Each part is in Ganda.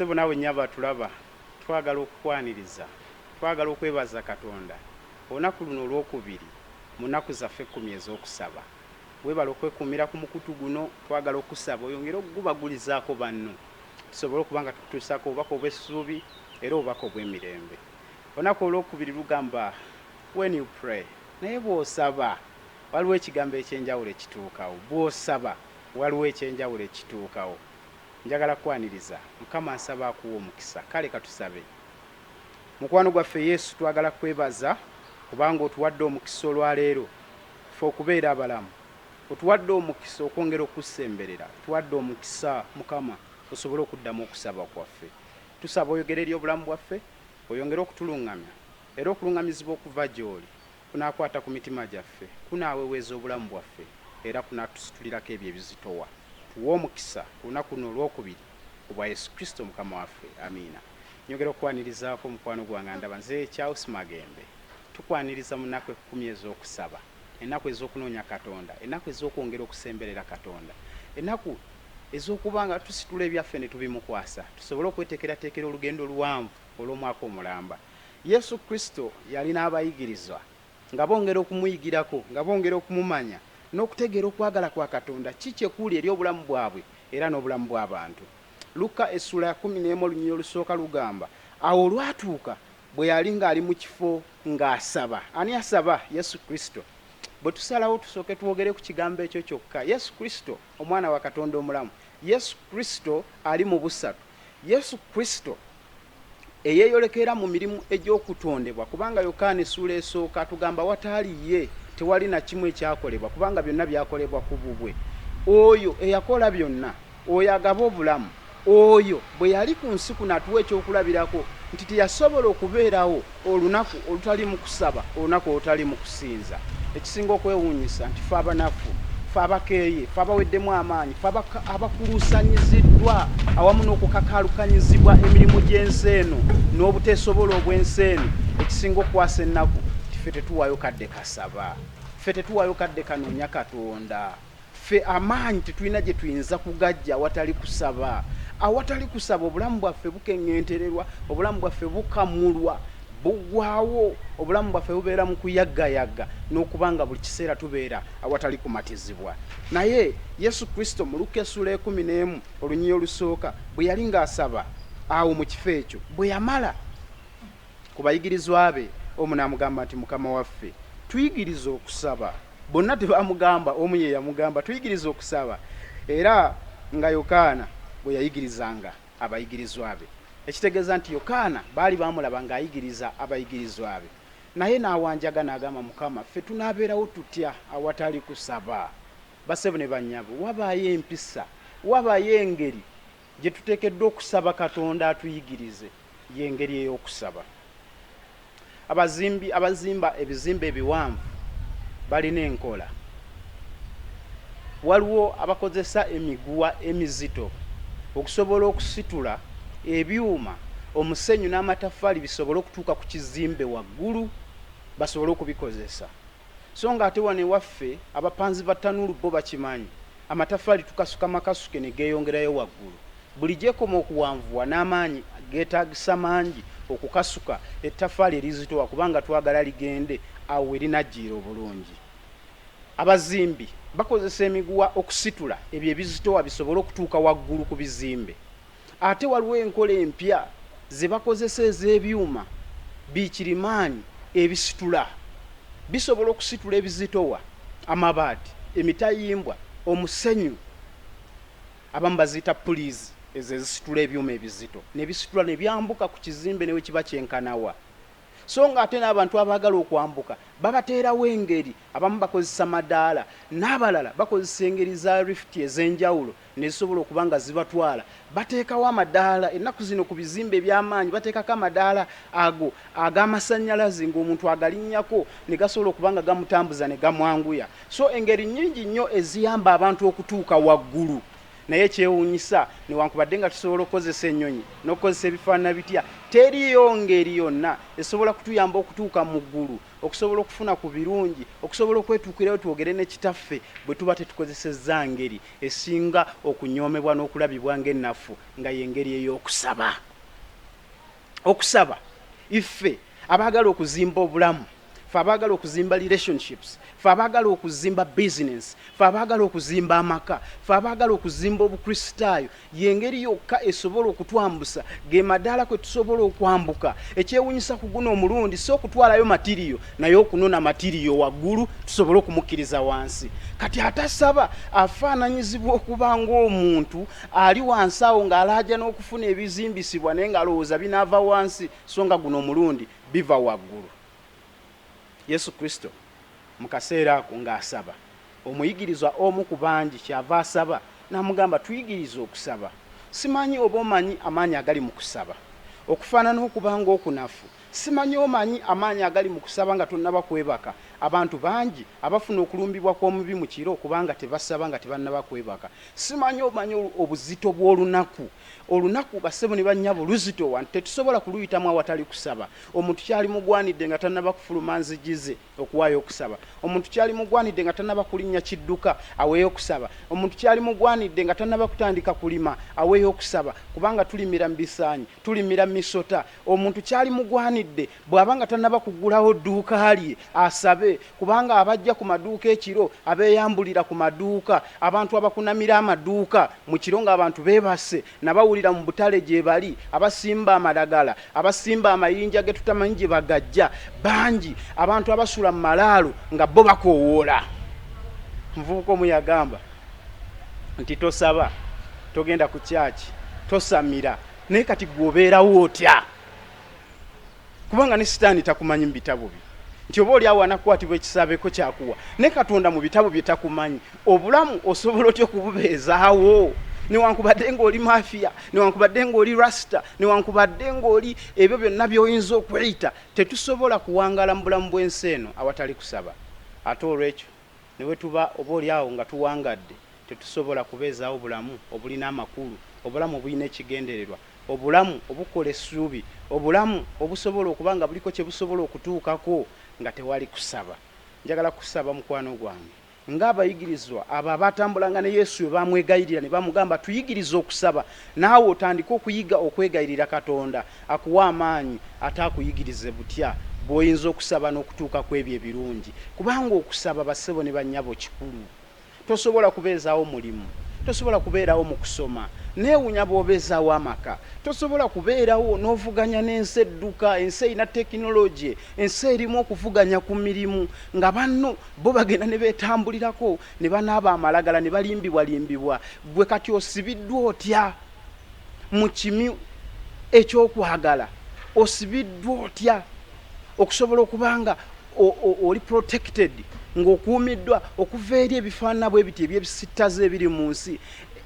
Ssebo naawe nnyaba tulaba twagala okukwaniriza, twagala okwebaza Katonda olunaku luno olwokubiri mu nnaku zaffe 10 ez'okusaba. Weebala okwekuumira ku mukutu guno, twagala okusaba oyongere okugubagulizaako banno tusobole okuba nga tukutuusaako obubaka obw'essuubi era obubaka obw'emirembe. Olunaku olwokubiri lugamba when you pray, naye bw'osaba waliwo ekigambo ekyenjawulo ekituukawo. Bw'osaba waliwo ekyenjawulo ekituukawo. Njagala kwaniriza Mukama asaba akuwa omukisa. Kale katusabe. Mukwano gwaffe Yesu, twagala kwebaza kubanga otuwadde omukisa olwaleero ffe okubeera abalamu, otuwadde omukisa okwongera okusemberera, tuwadde omukisa Mukama osobole okuddamu okusaba kwaffe. Tusaba oyogere eri obulamu bwaffe, oyongere okutuluŋŋamya era okulungamizibwa okuva gy'oli kunaakwata ku mitima gyaffe, kunaaweweeza obulamu bwaffe era kunaatusitulirako ebyo ebizitowa. Tuwe omukisa ku lunaku luno olwokubiri obwa Yesu Kristo Mukama waffe. Amiina. Nyongera okwanirizaako mukwano gwange ndaba nze Charles Magembe. Tukwaniriza mu nnaku 10 ez'okusaba, ennaku ez'okunoonya Katonda, ennaku ez'okwongera okusemberera Katonda, ennaku ez'okuba nga tusitula ebyaffe ne tubimukwasa tusobole okweteekerateekera olugendo luwanvu olw'omwaka omulamba. Yesu Kristo yalina abayigirizwa nga bongera okumuyigirako, nga bongera okumumanya n'okutegeera okwagala kwa Katonda kiki ekuli eri obulamu bwabwe era n'obulamu bw'abantu. Luka essula ya 11 olunyiriri olusooka lugamba awo olwatuuka bwe yali ng'ali mu kifo ng'asaba. Ani asaba? Yesu Kristo. Bwe tusalawo tusooke twogere ku kigambo ekyo kyokka. Yesu Kristo omwana wa Katonda omulamu. Yesu Kristo ali mu busatu. Yesu Kristo eyeeyolekera mu mirimu egy'okutondebwa, kubanga Yokaana essula esooka tugamba wataali ye tewali na kimu ekyakolebwa kubanga byonna byakolebwa ku bubwe. Oyo eyakola byonna, oyo agaba obulamu, oyo bwe yali ku nsi kuno atuwa ekyokulabirako nti teyasobola okubeerawo olunaku olutali mu kusaba, olunaku olutali mu kusinza. Ekisinga okwewuunyisa nti ffe abanafu, ffe abakeeye, ffe abaweddemu amaanyi, ffe abakulusanyiziddwa awamu n'okukakaalukanyizibwa emirimu gy'ensi eno n'obuteesobola obw'ensi eno, ekisinga okukwasa ennaku ffe tetuwaayo kadde kasaba, ffe tetuwaayo kadde kanoonya Katonda, ffe amaanyi tetulina gye tuyinza kugajja awatali kusaba. Awatali kusaba obulamu bwaffe bukeŋŋentererwa, obulamu bwaffe bukamulwa, bugwawo, obulamu bwaffe bubeera mu kuyaggayagga n'okubanga buli kiseera tubeera awatali kumatizibwa. Naye Yesu Kristo mu Luka essula 11 olunyiriri olusooka bwe yali ng'asaba awo mu kifo ekyo, bwe yamala ku bayigirizwa be omu n'amugamba nti Mukama waffe tuyigirize okusaba. Bonna tebamugamba, omu ye yamugamba tuyigirize okusaba. Era nga Yokaana bwe yayigirizanga abayigirizwa be, ekitegeeza nti Yokaana baali bamulaba ng'ayigiriza abayigirizwa be, naye n'awanjaga n'agamba Mukama ffe tunaabeerawo tutya awatali kusaba? Bassebo ne bannyabo, wabaayo empisa, wabaayo engeri gye tuteekeddwa okusaba Katonda atuyigirize, y'engeri ey'okusaba. Abazimba ebizimbe ebiwanvu balina enkola. Waliwo abakozesa emiguwa emizito okusobola okusitula ebyuma, omusenyu n'amataffaali bisobole okutuuka ku kizimbe waggulu, basobole okubikozesa. So nga ate wano ewaffe abapanzi ba ttanuulu bo bakimanyi, amataffaali tukasuka makasuke ne geeyongerayo waggulu. Buli gyekoma okuwanvuwa n'amaanyi geetaagisa mangi okukasuka ettaffaali erizitowa kubanga twagala ligende awo erinajjiira obulungi. Abazimbi bakozesa emiguwa okusitula ebyo ebizitowa bisobole okutuuka waggulu ku bizimbe. Ate waliwo enkola empya ze bakozesa ez'ebyuma biikirimaanyi ebisitula, bisobola okusitula ebizitowa, amabaati, emitayimbwa, omusenyu, abamu baziyita puliizi ezo ezisitula ebyuma ebizito, ne bisitula ne byambuka ku kizimbe ne we kiba kyenkanawa. So nga ate n'abantu abaagala okwambuka babateerawo engeri, abamu bakozesa madaala n'abalala bakozesa engeri za lifuti ez'enjawulo ne zisobola okuba nga zibatwala. Bateekawo amadaala ennaku zino ku bizimbe eby'amaanyi, bateekako amadaala ago ag'amasannyalaze ng'omuntu agalinnyako ne gasobola okuba nga gamutambuza ne gamwanguya. So engeri nnyingi nnyo eziyamba abantu okutuuka waggulu. Naye kyewuunyisa newankubadde nga tusobola okukozesa ennyonyi n'okukozesa ebifaanana bitya, teriyo ngeri yonna esobola kutuyamba okutuuka mu ggulu okusobola okufuna ku birungi, okusobola okwetuukirayo twogere ne kitaffe bwe tuba tetukozesezza ngeri esinga okunyoomebwa n'okulabibwa ng'ennafu nga y'engeri ey'okusaba. Okusaba iffe abaagala okuzimba obulamu, ffe abaagala okuzimba relationships, ffe abaagala okuzimba business, ffe abaagala okuzimba amaka, ffe abaagala okuzimba obukristaayo, y'engeri yokka esobola okutwambusa, ge madaala kwe tusobola okwambuka. Ekyewuunyisa ku guno omulundi si okutwalayo matiriyo, naye okunona matiriyo waggulu tusobole okumukkiriza wansi. Kati atasaba afaananyizibwa okuba ng'omuntu ali wansi awo ng'alaaja n'okufuna ebizimbisibwa naye ng'alowooza binaava wansi, so nga guno omulundi biva waggulu. Yesu Kristo mu kaseera ako ng'asaba, omuyigirizwa omu ku bangi kyava asaba n'amugamba tuyigirize okusaba. Simanyi oba omanyi amaanyi agali mu kusaba okufaanana okuba ng'okunafu. Simanyi omanyi amaanyi agali mu kusaba nga tonnaba kwebaka. Abantu bangi abafuna okulumbibwa kw'omubi mu kiro kubanga tebasaba nga tebannaba kwebaka. Simanyi omanyi obuzito bw'olunaku. Olunaku bassebo ne bannyabo luzito wa tetusobola kuluyitamu awatali kusaba. Omuntu kyali mugwanidde nga tannaba kufuluma nzigize okuwaayo okusaba. Omuntu kyali mugwanidde nga tannaba kulinnya kidduka aweeyo okusaba. Omuntu kyali mugwanidde nga tannaba kutandika kulima aweeyo okusaba kubanga tulimira mu bisaanyi, tulimira mu misota. Omuntu kyali mugwanidde bw'aba nga tannaba kugulawo dduuka lye asabe kubanga abajja ku maduuka ekiro abeeyambulira ku maduuka, abantu abakunamira amaduuka mu kiro ng'abantu beebase nabawulira mu butale gye bali, abasimba amadagala, abasimba amayinja ge tutamanyi gye bagajja, bangi abantu abasula mu malaalo nga bo bakoowoola. Muvubuka omu yagamba nti tosaba, togenda ku kyaki, tosamira, naye kati gwobeerawo otya? Kubanga ne sitaani takumanyi mu bitabo bye. Nti oba oli awo anakukwatibwa ekisabeko kyakuwa, ne Katonda mu bitabo bye takumanyi. Obulamu osobola otya okububeezaawo? Newankubadde ng'oli mafiya, newankubadde ng'oli rasita, newankubadde ng'oli ebyo byonna by'oyinza okweyita, tetusobola kuwangaala mu bulamu bw'ensi eno awatali kusaba. Ate olw'ekyo ne bwe tuba oba oli awo nga tuwangadde, tetusobola kubeezaawo obulamu obulina amakulu, obulamu obulina ekigendererwa, obulamu obukola essuubi, obulamu obusobola okuba nga buliko kye busobola okutuukako nga tewali kusaba. Njagala kusaba mukwano gwange ng'abayigirizwa abo abatambulanga ne Yesu bwe bamwegayirira ne bamugamba tuyigirize okusaba, naawe otandike okuyiga okwegayirira Katonda akuwa amaanyi ate akuyigirize butya bw'oyinza okusaba n'okutuuka ku ebyo ebirungi. Kubanga okusaba bassebo ne bannyabo kikulu. Tosobola kubeezaawo mulimu, tosobola kubeerawo mu kusoma, neewunya bw'obeezaawo amaka, tosobola kubeerawo n'ovuganya n'ensi edduka, ensi erina tekinologi, ensi erimu okuvuganya ku mirimu nga banno bo bagenda ne beetambulirako ne banaaba amalagala ne balimbibwalimbibwa. Gwe kati osibiddwa otya mu kimi ekyokwagala? Osibiddwa otya okusobola okubanga oli protected ng'okuumiddwa okuva eri ebifaanana bwe biti ebyebisittaza ebiri mu nsi?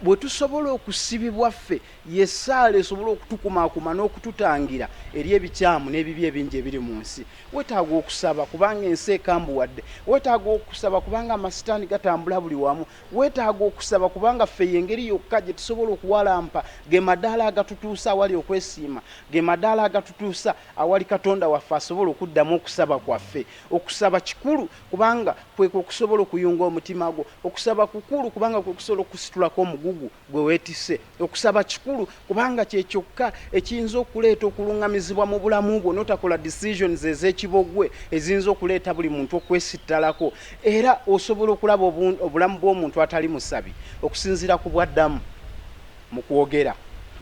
Bwe tusobola okusibibwa ffe yesaala esobola okutukumaakuma n'okututangira eri ebikyamu n'ebibi ebingi ebiri mu nsi. Weetaaga okusaba kubanga ensi ekambuwadde, weetaaga okusaba kubanga amasitaani gatambula buli wamu, weetaaga okusaba kubanga ffe y'engeri yokka gye tusobola okuwalampa ge madaala agatutuusa awali okwesiima, ge madaala agatutuusa awali Katonda waffe asobola okuddamu okusaba kwaffe. Okusaba kikulu kubanga kwekwo okusobola okuyunga omutima gwo. Okusaba kukulu kubanga kwe kusobola okusitulako omugugu gwe weetisse. Okusaba kikulu kubanga kye kyokka ekiyinza okuleeta okulungamizibwa mu bulamu bwo n'otakola decisions ez'ekibogwe eziyinza okuleeta buli muntu okwesittalako. Era osobola okulaba obulamu bw'omuntu atali musabi okusinziira ku bwaddamu mu kwogera,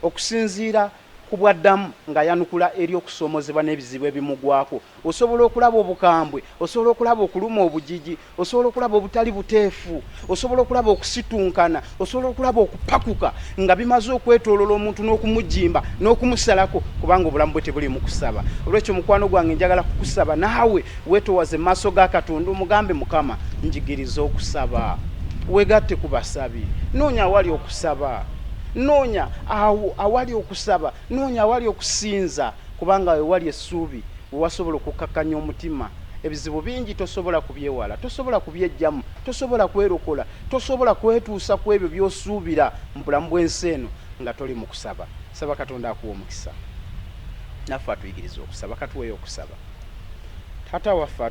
okusinziira ku bwaddamu ng'ayanukula eri okusoomozebwa n'ebizibu ebimugwako. Osobola okulaba obukambwe, osobola okulaba okuluma obujiji, osobola okulaba obutali buteefu, osobola okulaba okusitunkana, osobola okulaba okupakuka nga bimaze okwetoolola omuntu n'okumujimba n'okumusalako kubanga obulamu bwe tebuli mu kusaba. Olw'ekyo mukwano gwange njagala kukusaba naawe weetoowaze mu maaso ga Katonda omugambe Mukama njigiriza okusaba. Weegatte ku basabi, noonya awali okusaba, noonya awali okusaba, noonya awali okusinza kubanga wewali essuubi wewasobola okukakkanya omutima. Ebizibu bingi tosobola kubyewala, tosobola kubyejjamu, tosobola kwerokola, tosobola kwetuusa ku ebyo by'osuubira mu bulamu bw'ensi eno nga toli mu kusaba. Saba Katonda akuwa omukisa. Naffe atuyigiriza okusaba, katuweeyo okusaba. Taata waffe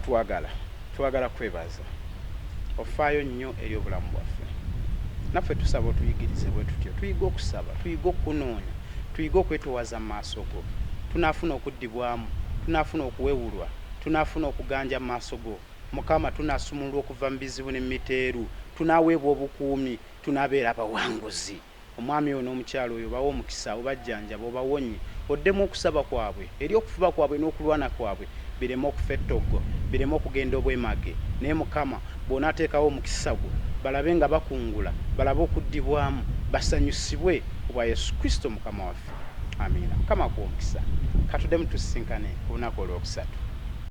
twagala kwebaza ofaayo nnyo eri obulamu bwaffe. Naffe tusaba otuyigirize bwe tutyo, tuyige okusaba, tuyige okunoonya, tuyige okwetowaza mu maaso go. Tunaafuna okuddibwamu, tunaafuna okuwewulwa, tunaafuna okuganja mu maaso go. Mukama, tunaasumulwa okuva mu bizibu ne miteeru, tunaaweebwa obukuumi, tunaabeera abawanguzi. Omwami ono n'omukyalo oyo bawa omukisa, obajjanjaba, obawonye, oddemu okusaba kwabwe eri okufuba kwabwe n'okulwana kwabwe bireme okufa ettoggo, bireme okugenda obwemage. Naye Mukama, bw'onaateekawo omukisa gwo, balabe nga bakungula, balabe okuddibwamu, basanyusibwe obwa Yesu Kristo Mukama waffe. Amiina. Mukama akuwa omukisa. Katuddemu tusisinkane ku lunaku olwokusatu.